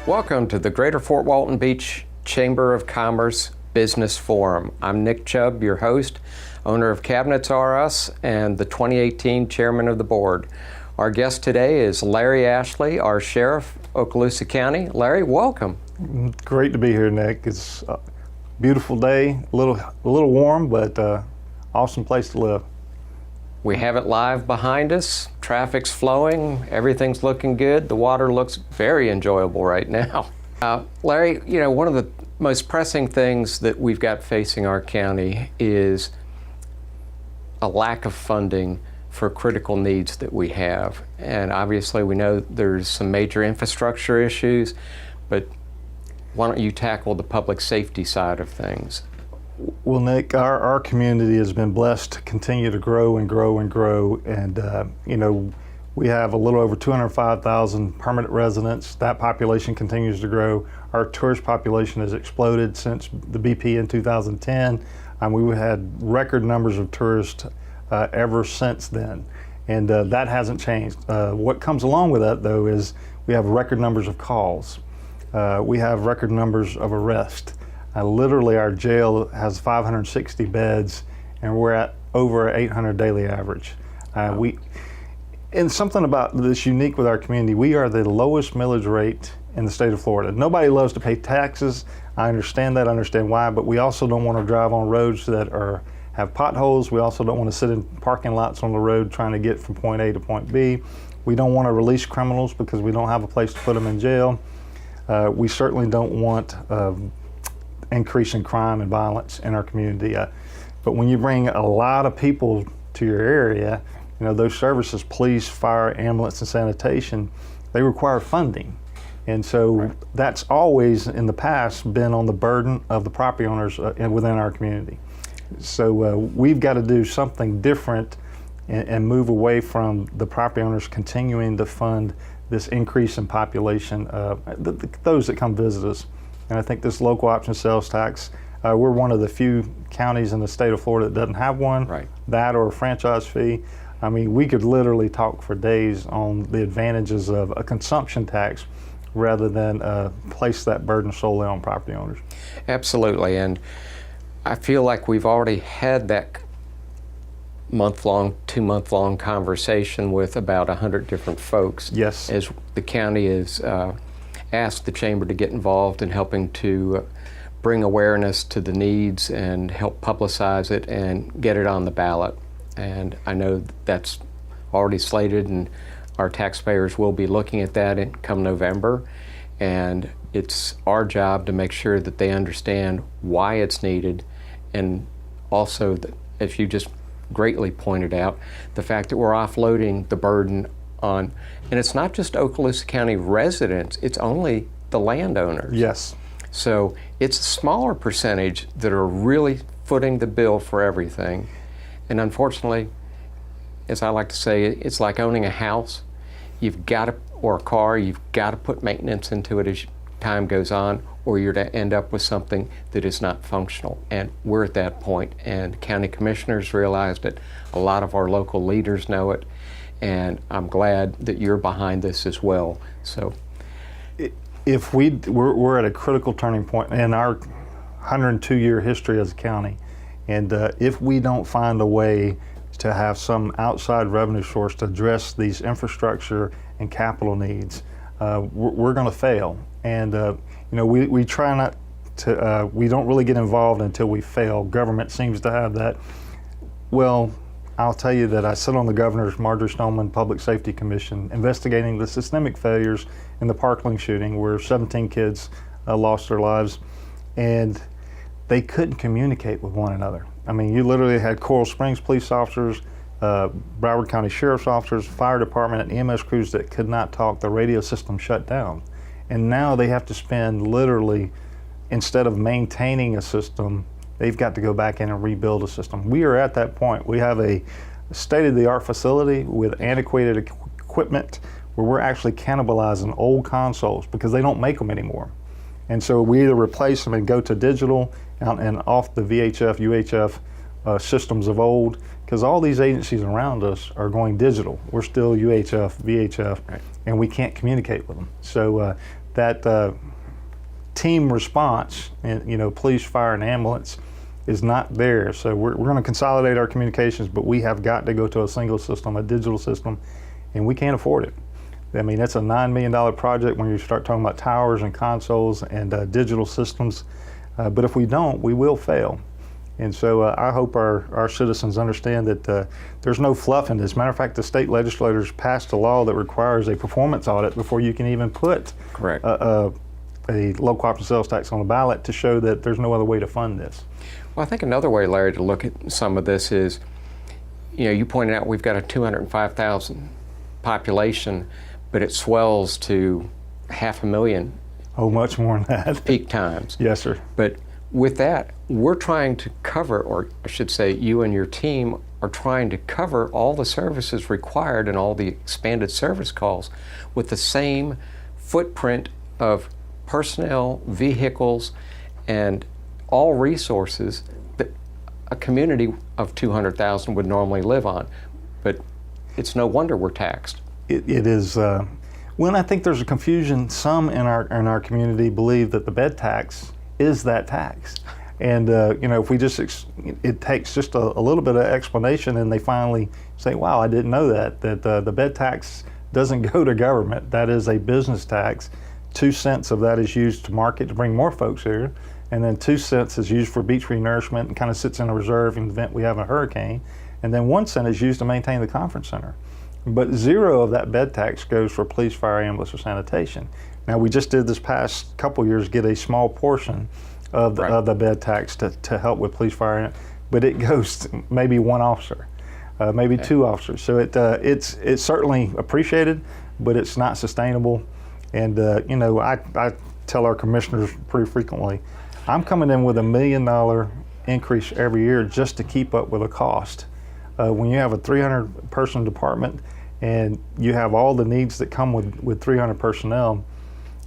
Welcome to the Greater Fort Walton Beach Chamber of Commerce Business Forum. I'm Nick Chubb, your host, owner of Cabinets-RRR-Us and the 2018 chairman of the board. Our guest today is Larry Ashley, our sheriff, Okaloosa County. Larry, welcome. Great to be here, Nick. It's a beautiful day, a little warm, but awesome place to live. We have it live behind us. Traffic's flowing. Everything's looking good. The water looks very enjoyable right now. Larry, one of the most pressing things that we've got facing our county is a lack of funding for critical needs that we have. And obviously we know there's some major infrastructure issues, but why don't you tackle the public safety side of things? Well, Nick, our community has been blessed to continue to grow and grow and grow. And, we have a little over 205,000 permanent residents. That population continues to grow. Our tourist population has exploded since the BP in 2010. We've had record numbers of tourists ever since then. And that hasn't changed. What comes along with that, though, is we have record numbers of calls. We have record numbers of arrests. Literally, our jail has 560 beds, and we're at over 800 daily average. And something about this unique with our community, we are the lowest millage rate in the state of Florida. Nobody loves to pay taxes. I understand that, I understand why, but we also don't want to drive on roads that have potholes. We also don't want to sit in parking lots on the road trying to get from point A to point B. We don't want to release criminals because we don't have a place to put them in jail. We certainly don't want increase in crime and violence in our community. But when you bring a lot of people to your area, those services, police, fire, ambulance, and sanitation, they require funding. And so that's always in the past been on the burden of the property owners within our community. So we've got to do something different and move away from the property owners continuing to fund this increase in population, those that come visit us. And I think this local option sales tax, we're one of the few counties in the state of Florida that doesn't have one, right. That or a franchise fee. I mean, we could literally talk for days on the advantages of a consumption tax rather than place that burden solely on property owners. Absolutely, and I feel like we've already had that two-month-long conversation with about 100 different folks. Yes. As the county has asked the chamber to get involved in helping to bring awareness to the needs and help publicize it and get it on the ballot. And I know that's already slated, and our taxpayers will be looking at that come November. And it's our job to make sure that they understand why it's needed, and also, as you just greatly pointed out, the fact that we're offloading the burden on, and it's not just Okaloosa County residents, it's only the landowners. Yes. So it's a smaller percentage that are really footing the bill for everything. And unfortunately, as I like to say, it's like owning a house. You've got to, or a car, you've got to put maintenance into it as time goes on, or you're to end up with something that is not functional. And we're at that point, and county commissioners realized it. A lot of our local leaders know it, and I'm glad that you're behind this as well. So, if we're at a critical turning point in our 102-year history as a county, and if we don't find a way to have some outside revenue source to address these infrastructure and capital needs, we're going to fail. And we try not to. We don't really get involved until we fail. Government seems to have that. Well, I'll tell you that I sit on the governor's Marjorie Stoneman Public Safety Commission investigating the systemic failures in the Parkland shooting, where 17 kids lost their lives, and they couldn't communicate with one another. I mean, you literally had Coral Springs police officers, Broward County Sheriff's officers, fire department, and EMS crews that could not talk. The radio system shut down. And now they have to spend literally, instead of maintaining a system, they've got to go back in and rebuild a system. We are at that point. We have a state-of-the-art facility with antiquated equipment where we're actually cannibalizing old consoles because they don't make them anymore. And so we either replace them and go to digital and off the VHF, UHF systems of old, because all these agencies around us are going digital. We're still UHF, VHF, right, and we can't communicate with them. So that team response, and police, fire, and ambulance is not there. So we're going to consolidate our communications, but we have got to go to a single system, a digital system, and we can't afford it. I mean, that's a $9 million project when you start talking about towers and consoles and digital systems. But if we don't, we will fail. And so I hope our citizens understand that there's no fluff in this. Matter of fact, the state legislators passed a law that requires a performance audit before you can even put Correct. A local option sales tax on the ballot to show that there's no other way to fund this. Well, I think another way, Larry, to look at some of this is, you pointed out we've got a 205,000 population, but it swells to 500,000. Oh, much more than that. Peak times. Yes, sir. But with that, we're trying to cover, or I should say you and your team are trying to cover all the services required and all the expanded service calls with the same footprint of personnel, vehicles, and all resources that a community of 200,000 would normally live on. But it's no wonder we're taxed. It is. Well, I think there's a confusion. Some in our community believe that the bed tax is that tax, and if we just it takes just a little bit of explanation, and they finally say, "Wow, I didn't know that the bed tax doesn't go to government. That is a business tax. 2 cents of that is used to market to bring more folks here, and then 2 cents is used for beach renourishment and kind of sits in a reserve in the event we have a hurricane, and then 1 cent is used to maintain the conference center." But 0 of that bed tax goes for police, fire, ambulance, or sanitation. Now, we just did this past couple years get a small portion of the bed tax to help with police, fire, but it goes to maybe 1 officer, maybe 2 officers. So it's certainly appreciated, but it's not sustainable. And I tell our commissioners pretty frequently, I'm coming in with $1 million increase every year just to keep up with the cost. When you have a 300-person department and you have all the needs that come with 300 personnel,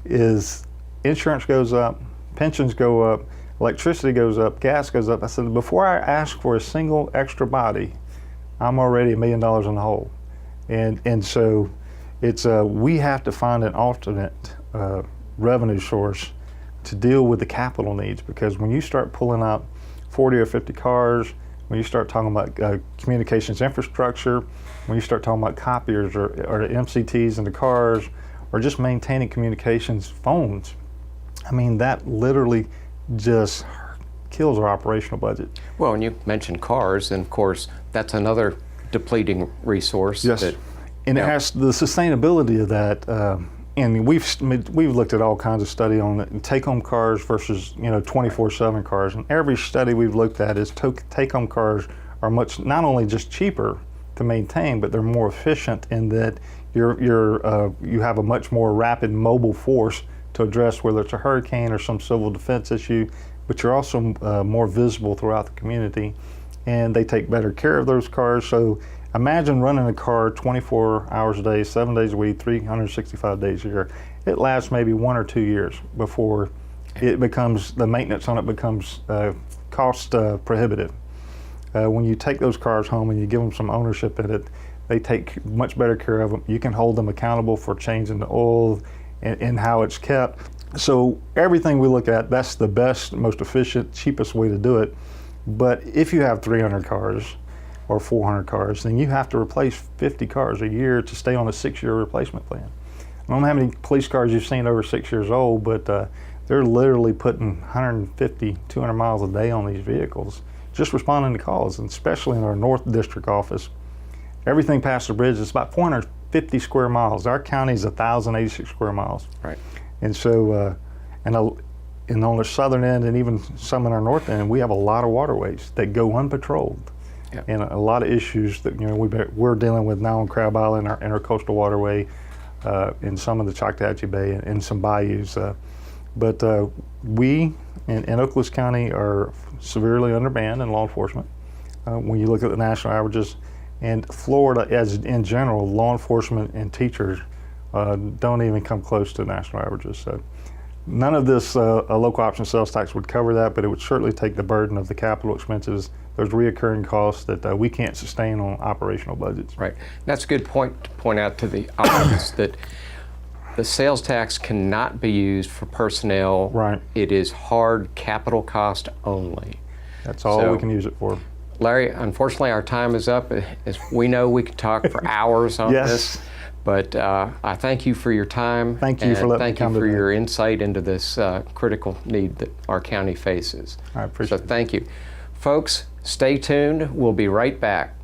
is insurance goes up, pensions go up, electricity goes up, gas goes up. I said, before I ask for a single extra body, I'm already $1 million in the hole. And so it's we have to find an alternate revenue source to deal with the capital needs, because when you start pulling out 40 or 50 cars, when you start talking about communications infrastructure, when you start talking about copiers or the MCTs in the cars, or just maintaining communications phones, I mean, that literally just kills our operational budget. Well, and you mentioned cars, and of course, that's another depleting resource. Yes, and it has the sustainability of that. And we've looked at all kinds of study on it, take-home cars versus 24/7 cars. And every study we've looked at is take-home cars are not only just cheaper to maintain, but they're more efficient in that you have a much more rapid mobile force to address whether it's a hurricane or some civil defense issue. But you're also more visible throughout the community, and they take better care of those cars. So imagine running a car 24 hours a day, 7 days a week, 365 days a year. It lasts maybe 1 or 2 years before the maintenance on it becomes cost prohibitive. When you take those cars home and you give them some ownership in it, they take much better care of them. You can hold them accountable for changing the oil and how it's kept. So everything we look at, that's the best, most efficient, cheapest way to do it. But if you have 300 cars, or 400 cars, then you have to replace 50 cars a year to stay on a 6-year replacement plan. I don't know how many police cars you've seen over 6 years old, but they're literally putting 150, 200 miles a day on these vehicles, just responding to calls, and especially in our North District office. Everything past the bridge is about 450 square miles. Our county is 1,086 square miles. Right. And so, and on the southern end and even some in our north end, we have a lot of waterways that go unpatrolled. Yep. And a lot of issues that we're dealing with now on Crab Island, our intercoastal waterway, in some of the Choctawhatchee Bay and some bayous. But we in Okaloosa County are severely undermanned in law enforcement. When you look at the national averages, and Florida, as in general, law enforcement and teachers don't even come close to national averages. So none of this a local option sales tax would cover that, but it would certainly take the burden of the capital expenses, those reoccurring costs that we can't sustain on operational budgets. Right. That's a good point to point out to the audience that the sales tax cannot be used for personnel. Right. It is hard capital cost only. That's all So- we can use it for. Larry, unfortunately, our time is up. As we know, we could talk for hours on Yes. this, but I thank you for your time. Thank you for letting me thank come you for today. your insight into this critical need that our county faces. I appreciate So it. thank you. Folks, stay tuned. We'll be right back.